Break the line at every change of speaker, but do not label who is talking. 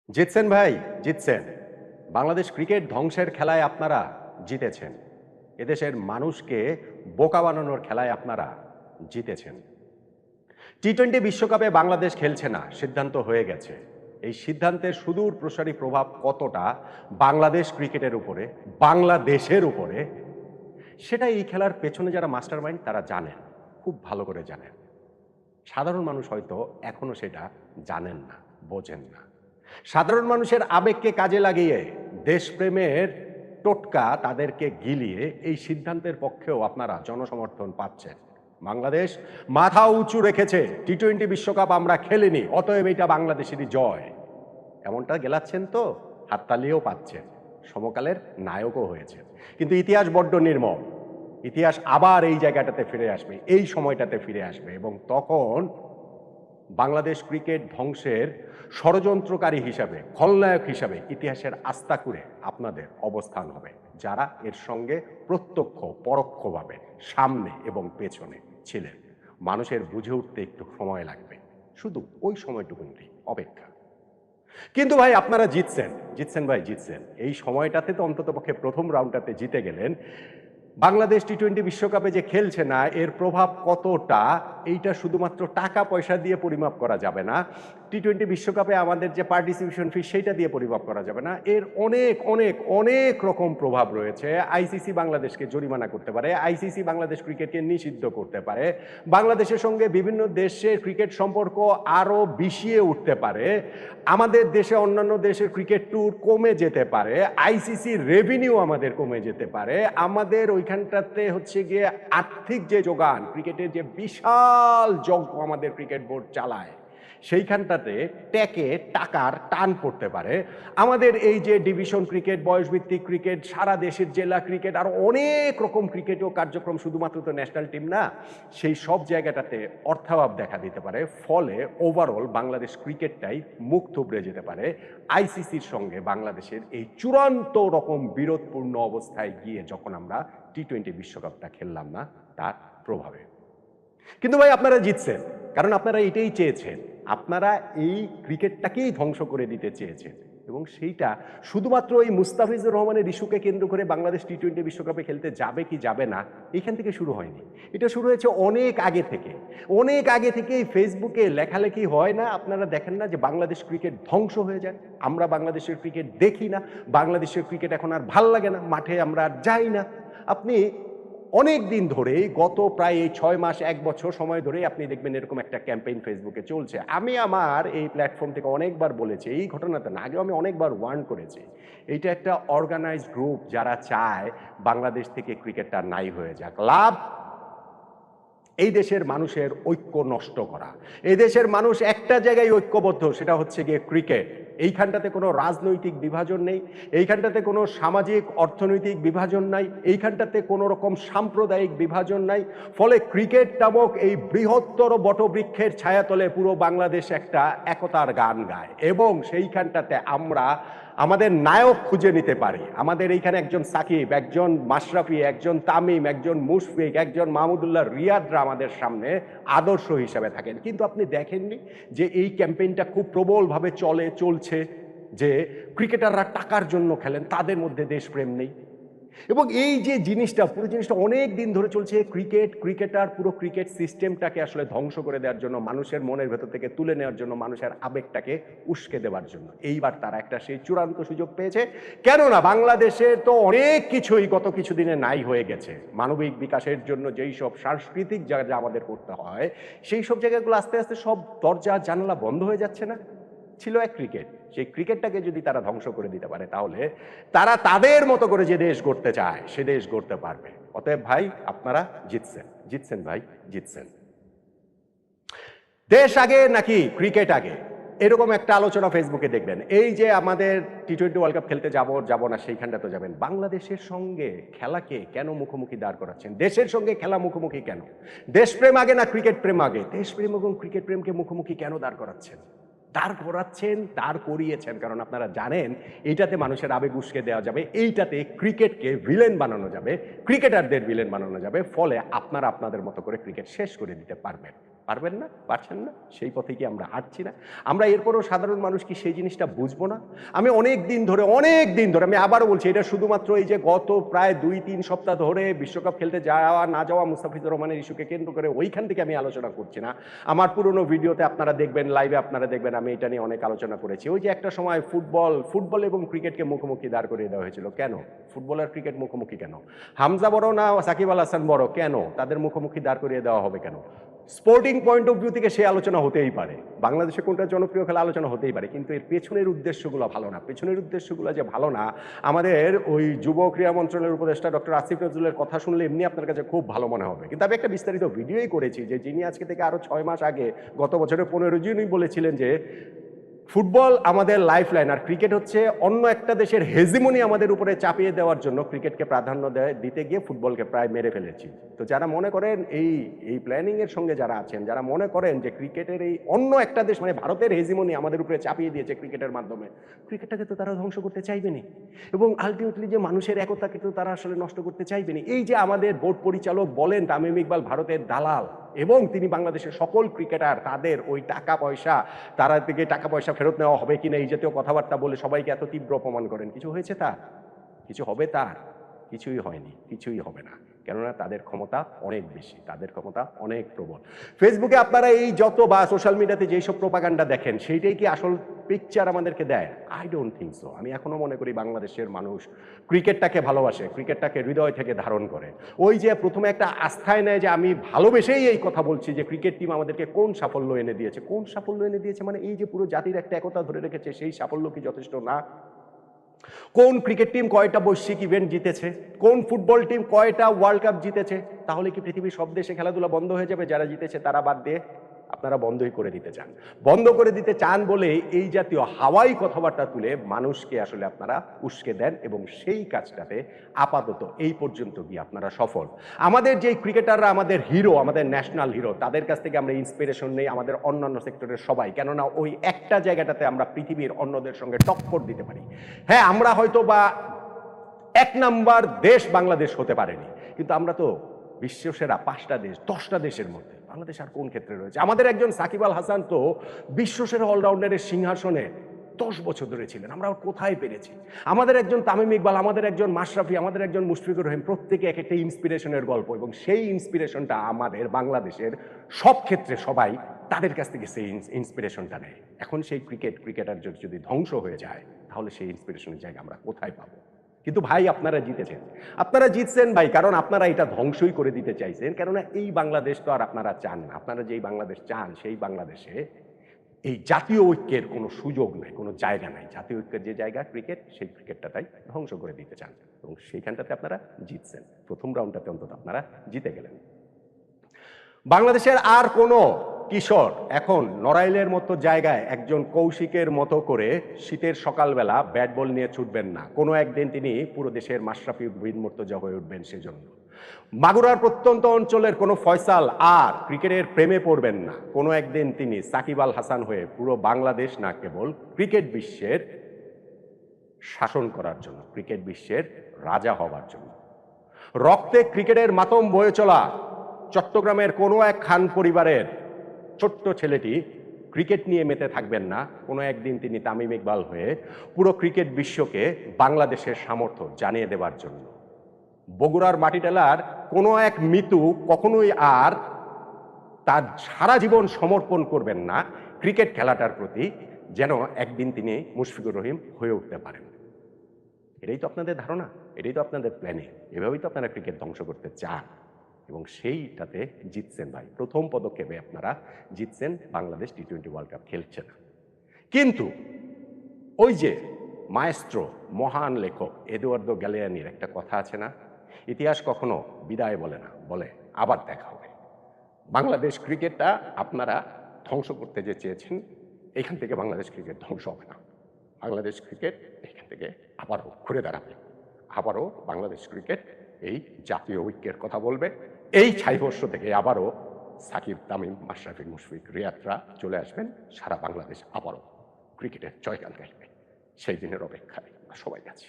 জিতছেন ভাই, জিতছেন। বাংলাদেশ ক্রিকেট ধ্বংসের খেলায় আপনারা জিতেছেন। এদেশের মানুষকে বোকা বানানোর খেলায় আপনারা জিতেছেন। টি-20 বিশ্বকাপে বাংলাদেশ খেলছে না, সিদ্ধান্ত হয়ে গেছে। এই সিদ্ধান্তের সুদূর প্রসারী প্রভাব কতটা বাংলাদেশ ক্রিকেটের উপরে, বাংলাদেশের উপরে, সেটা এই খেলার পেছনে যারা মাস্টার মাইন্ড তারা জানেন, খুব ভালো করে জানেন। সাধারণ মানুষ হয়তো এখনো সেটা জানেন না, বোঝেন না। সাধারণ মানুষের আবেগকে কাজে লাগিয়ে দেশপ্রেমের টোটকা তাদেরকে গিলিয়ে এই সিদ্ধান্তের পক্ষেও আপনারা জনসমর্থন পাচ্ছেন। বাংলাদেশ মাথা উঁচু রেখেছে, টি-20 বিশ্বকাপ আমরা খেলিনি, অতএব এটা বাংলাদেশেরই জয়, এমনটা গেলাচ্ছেন তো, হাততালিও পাচ্ছেন, সমকালের নায়কও হয়েছে। কিন্তু ইতিহাস বড্ড নির্মম। ইতিহাস আবার এই জায়গাটাতে ফিরে আসবে, এই সময়টাতে ফিরে আসবে, এবং তখন বাংলাদেশ ক্রিকেট ধ্বংসের ষড়যন্ত্রকারী হিসাবে, খলনায়ক হিসাবে ইতিহাসের আস্তাকুরে আপনাদের অবস্থান হবে, যারা এর সঙ্গে প্রত্যক্ষ পরোক্ষভাবে সামনে এবং পেছনে ছিলেন। মানুষের বুঝে উঠতে একটু সময় লাগবে, শুধু ওই সময়টুকুনি অপেক্ষা। কিন্তু ভাই আপনারা জিতছেন, জিতছেন ভাই, জিতছেন। এই সময়টাতে তো অন্ততপক্ষে প্রথম রাউন্ডটাতে জিতে গেলেন। বাংলাদেশ টি-20 বিশ্বকাপে যে খেলছে না, এর প্রভাব কতটা, এইটা শুধুমাত্র টাকা পয়সা দিয়ে পরিমাপ করা যাবে না। টি-20 বিশ্বকাপে আমাদের যে পার্টিসিপেশন ফি, সেইটা দিয়ে পরিমাপ করা যাবে না। এর অনেক অনেক অনেক রকম প্রভাব রয়েছে। আইসিসি বাংলাদেশকে জরিমানা করতে পারে, আইসিসি বাংলাদেশ ক্রিকেটকে নিষিদ্ধ করতে পারে, বাংলাদেশের সঙ্গে বিভিন্ন দেশের ক্রিকেট সম্পর্ক আরও বিষিয়ে উঠতে পারে, আমাদের দেশে অন্যান্য দেশের ক্রিকেট ট্যুর কমে যেতে পারে, আইসিসি রেভিনিউ আমাদের কমে যেতে পারে, আমাদের ওইখানটাতে হচ্ছে গিয়ে আর্থিক যে যোগান, ক্রিকেটের যে বিশাল যজ্ঞ আমাদের ক্রিকেট বোর্ড চালায়, সেইখানটাতে টাকার টান পড়তে পারে। আমাদের এই যে ডিভিশন ক্রিকেট, বয়সভিত্তিক ক্রিকেট, সারা দেশের জেলা ক্রিকেট, আর অনেক রকম ক্রিকেট ও কার্যক্রম, শুধুমাত্র তো ন্যাশনাল টিম না, সেই সব জায়গাটাতে অর্থাভাব দেখা দিতে পারে। ফলে ওভারঅল বাংলাদেশ ক্রিকেটটাই মুখ থুবড়ে যেতে পারে আইসিসির সঙ্গে বাংলাদেশের এই চূড়ান্ত রকম বিরোধপূর্ণ অবস্থায় গিয়ে, যখন আমরা টি-20 বিশ্বকাপটা খেললাম না তার প্রভাবে। কিন্তু ভাই আপনারা জিতছেন, কারণ আপনারা এটাই চেয়েছেন। আপনারা এই ক্রিকেটটাকেই ধ্বংস করে দিতে চেয়েছেন, এবং সেইটা শুধুমাত্র এই মুস্তাফিজুর রহমানের ইস্যুকে কেন্দ্র করে বাংলাদেশ টি-20 বিশ্বকাপে খেলতে যাবে কি যাবে না, এইখান থেকে শুরু হয়নি। এটা শুরু হয়েছে অনেক আগে থেকে। অনেক আগে থেকেই ফেসবুকে লেখালেখি হয় না, আপনারা দেখেন না যে বাংলাদেশ ক্রিকেট ধ্বংস হয়ে যায়, আমরা বাংলাদেশের ক্রিকেট দেখি না, বাংলাদেশের ক্রিকেট এখন আর ভাল লাগে না, মাঠে আমরা আর যাই না। আপনি অনেক দিন ধরেই, গত প্রায় এই 6 মাস 1 বছর সময় ধরেই আপনি দেখবেন এরকম একটা ক্যাম্পেইন ফেসবুকে চলছে। আমি আমার এই প্ল্যাটফর্ম থেকে অনেকবার বলেছি, এই ঘটনাটা না, আগেও আমি অনেকবার ওয়ার্ন করেছি। এইটা একটা অর্গানাইজড গ্রুপ, যারা চায় বাংলাদেশ থেকে ক্রিকেটটা নাই হয়ে যাক। লাভ এই দেশের মানুষের ঐক্য নষ্ট করা। এই দেশের মানুষ একটা জায়গায় ঐক্যবদ্ধ, সেটা হচ্ছে গিয়ে ক্রিকেট। এইখানটাতে কোনো রাজনৈতিক বিভাজন নেই, এইখানটাতে কোনো সামাজিক অর্থনৈতিক বিভাজন নাই, এইখানটাতে কোনো রকম সাম্প্রদায়িক বিভাজন নাই। ফলে ক্রিকেট নামক এই বৃহত্তর বটবৃক্ষের ছায়াতলে পুরো বাংলাদেশ একটা একতার গান গায়, এবং সেইখানটাতে আমরা আমাদের নায়ক খুঁজে নিতে পারি। আমাদের এইখানে একজন সাকিব, একজন মাশরাফি, একজন তামিম, একজন মুশফিক, একজন মাহমুদুল্লাহ রিয়াদরা আমাদের সামনে আদর্শ হিসাবে থাকেন। কিন্তু আপনি দেখেননি যে এই ক্যাম্পেইনটা খুব প্রবলভাবে চলছে, যে ক্রিকেটাররা টাকার জন্য খেলেন, তাদের মধ্যে দেশপ্রেম নেই। এবং এই যে জিনিসটা, পুরো জিনিসটা অনেক দিন ধরে চলছে। ক্রিকেটার, পুরো ক্রিকেট সিস্টেমটাকে আসলে ধ্বংস করে দেওয়ার জন্য, মানুষের মনের ভেতর থেকে তুলে নেওয়ার জন্য, মানুষের আবেগটাকে উস্কে দেওয়ার জন্য। এইবার তারা একটা সেই চূড়ান্ত সুযোগ পেয়েছে। কেননা বাংলাদেশে তো অনেক কিছুই গত কিছুদিনে নাই হয়ে গেছে। মানবিক বিকাশের জন্য যেই সব সাংস্কৃতিক জায়গা আমাদের করতে হয়, সেই সব জায়গাগুলো আস্তে আস্তে সব দরজা জানালা বন্ধ হয়ে যাচ্ছে না। ছিল এক ক্রিকেট, সেই ক্রিকেটটাকে যদি তারা ধ্বংস করে দিতে পারে, তাহলে তারা তাদের মতো করে যে দেশ গড়তে চায় সে দেশ গড়তে পারবে। অতএব ভাই আপনারা জিতছেন, জিতছেন ভাই, জিতছেন। দেশ আগে নাকি ক্রিকেট আগে, এরকম একটা আলোচনা ফেসবুকে দেখবেন। এই যে আমাদের টি-20 ওয়ার্ল্ড কাপ খেলতে যাব না, সেইখানটা তো যাবেন। বাংলাদেশের সঙ্গে খেলাকে কেন মুখোমুখি দাঁড় করাচ্ছেন? দেশের সঙ্গে খেলা মুখোমুখি কেন? দেশপ্রেম আগে না ক্রিকেট প্রেম আগে? দেশপ্রেম এবং ক্রিকেট প্রেমকে মুখোমুখি কেন দাঁড় করাচ্ছেন? দাঁড় করিয়েছেন কারণ আপনারা জানেন এইটাতে মানুষের আবেগ উস্কে দেওয়া যাবে, এইটাতে ক্রিকেটকে ভিলেন বানানো যাবে, ক্রিকেটারদের ভিলেন বানানো যাবে। ফলে আপনারা আপনাদের মতো করে ক্রিকেট শেষ করে দিতে পারবেন। পারবেন না, পারছেন না, সেই পথে কি আমরা হাঁটছি না? আমরা এরপরেও সাধারণ মানুষ কি সেই জিনিসটা বুঝবো না? আমি অনেক দিন ধরে আমি আবারও বলছি, এটা শুধুমাত্র এই যে গত প্রায় ২-৩ সপ্তাহ ধরে বিশ্বকাপ খেলতে যাওয়া না যাওয়া মুস্তাফিজুর রহমানের ইস্যুকে কেন্দ্র করে ওইখান থেকে আমি আলোচনা করছি না। আমার পুরনো ভিডিওতে আপনারা দেখবেন, লাইভে আপনারা দেখবেন আমি এটা নিয়ে অনেক আলোচনা করেছি। ওই যে একটা সময় ফুটবল এবং ক্রিকেটকে মুখোমুখি দাঁড় করিয়ে দেওয়া হয়েছিল। কেন? ফুটবল আর ক্রিকেট মুখোমুখি কেন? হামজা বড় না সাকিব আল হাসান বড়? কেন? তাদের মুখোমুখি দাঁড় করিয়ে দেওয়া হবে কেন? স্পোর্টিং পয়েন্ট অফ ভিউ থেকে সে আলোচনা হতেই পারে, বাংলাদেশে কোনটা জনপ্রিয় খেলা আলোচনা হতেই পারে, কিন্তু এর পেছনের উদ্দেশ্যগুলো ভালো না। পেছনের উদ্দেশ্যগুলো যে ভালো না, আমাদের ওই যুব ক্রীড়া মন্ত্রণালয়ের উপদেষ্টা ডক্টর আসিফ নজরুলের কথা শুনলে এমনি আপনার কাছে খুব ভালো মনে হবে। কিন্তু আমি একটা বিস্তারিত ভিডিওই করেছি যে যিনি আজকে থেকে আরো ৬ মাস আগে গত বছরের ১৫ জুনই বলেছিলেন যে ফুটবল আমাদের লাইফলাইন, আর ক্রিকেট হচ্ছে অন্য একটা দেশের হেজিমনি আমাদের উপরে চাপিয়ে দেওয়ার জন্য ক্রিকেটকে প্রাধান্য দিতে গিয়ে ফুটবলকে প্রায় মেরে ফেলেছি। তো যারা মনে করেন এই প্ল্যানিং এর সঙ্গে যারা আছেন, যারা মনে করেন যে ক্রিকেটের এই অন্য একটা দেশ মানে ভারতের হেজিমনি আমাদের উপরে চাপিয়ে দিয়েছে ক্রিকেটের মাধ্যমে, ক্রিকেটটাকে তো তারা ধ্বংস করতে চাইবেনি এবং আলটিমেটলি যে মানুষের একতাকে তো তারা আসলে নষ্ট করতে চাইবেনি। এই যে আমাদের বোর্ড পরিচালক বলেন তামিম ইকবাল ভারতের দালাল, এবং তিনি বাংলাদেশের সকল ক্রিকেটার তাদের ওই টাকা পয়সা, তারা থেকে টাকা পয়সা ফেরত নেওয়া হবে কিনা এই জাতীয় কথাবার্তা বলে সবাইকে এত তীব্র অপমান করেন, কিছু হয়েছে তার? কিছু হবে তার? কিছুই হয়নি, কিছুই হবে না। কেননা তাদের ক্ষমতা অনেক বেশি, তাদের ক্ষমতা অনেক প্রবল। ফেসবুকে আপনারা এই যত বা সোশ্যাল মিডিয়াতে যেসব প্রোপাগান্ডা দেখেন সেইটাই কি আসল পিকচার আমাদেরকে দেয়? I don't think so. আমি এখনো মনে করি বাংলাদেশের মানুষ ক্রিকেটটাকে ভালোবাসে, ক্রিকেটটাকে হৃদয় থেকে ধারণ করে। ওই যে প্রথমে একটা আস্থায় নেয় যে আমি ভালোবেসেই এই কথা বলছি যে ক্রিকেট টিম আমাদেরকে কোন সাফল্য এনে দিয়েছে, কোন সাফল্য এনে দিয়েছে মানে এই যে পুরো জাতির একটা একতা ধরে রেখেছে, সেই সাফল্য কি যথেষ্ট না? কোন ক্রিকেট টিম কয়টা বৈশ্বিক ইভেন্ট জিতেছে, কোন ফুটবল টিম কয়টা ওয়ার্ল্ড কাপ জিতেছে? তাহলে কি পৃথিবীর সব দেশে খেলাধুলা বন্ধ হয়ে যাবে? যারা জিতেছে তারা বাদ দিয়ে আপনারা বন্ধই করে দিতে চান। বন্ধ করে দিতে চান বলে এই জাতীয় হাওয়াই কথাবার্তা তুলে মানুষকে আসলে আপনারা উস্কে দেন, এবং সেই কাজটাতে আপাতত এই পর্যন্ত গিয়ে আপনারা সফল। আমাদের যেই ক্রিকেটাররা আমাদের হিরো, আমাদের ন্যাশনাল হিরো, তাদের কাছ থেকে আমরা ইন্সপিরেশন নেই আমাদের অন্যান্য সেক্টরের সবাই, কেননা ওই একটা জায়গাটাতে আমরা পৃথিবীর অন্যদের সঙ্গে টক্কর দিতে পারি। হ্যাঁ, আমরা হয়তো বা ১ নাম্বার দেশ বাংলাদেশ হতে পারেনি, কিন্তু আমরা তো বিশ্বসেরা ৫টা দেশ ১০টা দেশের মধ্যে। বাংলাদেশ আর কোন ক্ষেত্রে রয়েছে? আমাদের একজন সাকিব আল হাসান তো বিশ্বসেরা অলরাউন্ডারের সিংহাসনে ১০ বছর ধরে ছিলেন, আমরা কোথায় পেরেছি? আমাদের একজন তামিম ইকবাল, আমাদের একজন মাশরাফি, আমাদের একজন মুশফিকুর রহিম, প্রত্যেকে এক একটা ইন্সপিরেশনের গল্প, এবং সেই ইন্সপিরেশনটা আমাদের বাংলাদেশের সব ক্ষেত্রে সবাই তাদের কাছ থেকে সেই ইন্সপিরেশনটা নেয়। এখন সেই ক্রিকেটার যদি ধ্বংস হয়ে যায়, তাহলে সেই ইন্সপিরেশনের জায়গা আমরা কোথায় পাবো? কিন্তু ভাই আপনারা জিতেছেন, আপনারা জিতছেন ভাই, কারণ আপনারা এটা ধ্বংসই করে দিতে চাইছেন। কেননা এই বাংলাদেশ তো আর আপনারা চান না। আপনারা যেই বাংলাদেশ চান সেই বাংলাদেশে এই জাতীয় ঐক্যের কোনো সুযোগ নাই, কোনো জায়গা নাই। জাতীয় ঐক্যের যে জায়গা ক্রিকেট, সেই ক্রিকেটটা তাই ধ্বংস করে দিতে চান, এবং সেইখানটাতে আপনারা জিতছেন। প্রথম রাউন্ডটাতে অন্তত আপনারা জিতে গেলেন। বাংলাদেশের আর কোনো কিশোর এখন নড়াইলের মতো জায়গায় একজন কৌশিকের মতো করে শীতের সকালবেলা ব্যাট বল নিয়ে ছুটবেন না। কোনো একদিন তিনি পুরো দেশের মাশরাফি বিন মুর্তজা হয়ে উঠবেন। সেজন্য মাগুরার প্রত্যন্ত অঞ্চলের কোনো ফয়সাল আর ক্রিকেটের প্রেমে পড়বেন না। কোনো একদিন তিনি সাকিব আল হাসান হয়ে পুরো বাংলাদেশ না, কেবল ক্রিকেট বিশ্বের শাসন করার জন্য, ক্রিকেট বিশ্বের রাজা হবার জন্য। রক্তে ক্রিকেটের মাতম বয়ে চলা চট্টগ্রামের কোনো এক খান পরিবারের ছোট্ট ছেলেটি ক্রিকেট নিয়ে মেতে থাকবেন না। কোনো একদিন তিনি তামিম ইকবাল হয়ে পুরো ক্রিকেট বিশ্বকে বাংলাদেশের সামর্থ্য জানিয়ে দেওয়ার জন্য। বগুড়ার মাটিটেলার কোনো এক মিতু কখনোই আর তার সারা জীবন সমর্পণ করবেন না ক্রিকেট খেলাটার প্রতি, যেন একদিন তিনি মুশফিকুর রহিম হয়ে উঠতে পারেন। এটাই তো আপনাদের ধারণা, এটাই তো আপনাদের প্ল্যানিং, এভাবেই তো আপনারা ক্রিকেট ধ্বংস করতে চান, এবং সেইটাতে জিতছেন ভাই। প্রথম পদক্ষেপে আপনারা জিতছেন, বাংলাদেশ টি-20 ওয়ার্ল্ড কাপ খেলছে না। কিন্তু ওই যে মায়েস্ট্রো, মহান লেখক এদুয়ার্দো গ্যালিয়ানির একটা কথা আছে না, ইতিহাস কখনো বিদায় বলে না, বলে আবার দেখা হবে। বাংলাদেশ ক্রিকেটটা আপনারা ধ্বংস করতে যে চেয়েছেন, এখান থেকে বাংলাদেশ ক্রিকেট ধ্বংস হবে না। বাংলাদেশ ক্রিকেট এখান থেকে আবারও ঘুরে দাঁড়াবে, আবারও বাংলাদেশ ক্রিকেট এই জাতীয় ঐক্যের কথা বলবে। এই ছাইবর্ষ থেকে আবারও সাকিব, তামিম, মাশরাফি, মুশফিক, রিয়াদরা চলে আসবেন, সারা বাংলাদেশ আবারও ক্রিকেটের জয়গান গাইবে। সেই দিনের অপেক্ষায় আমরা সবাই আছি।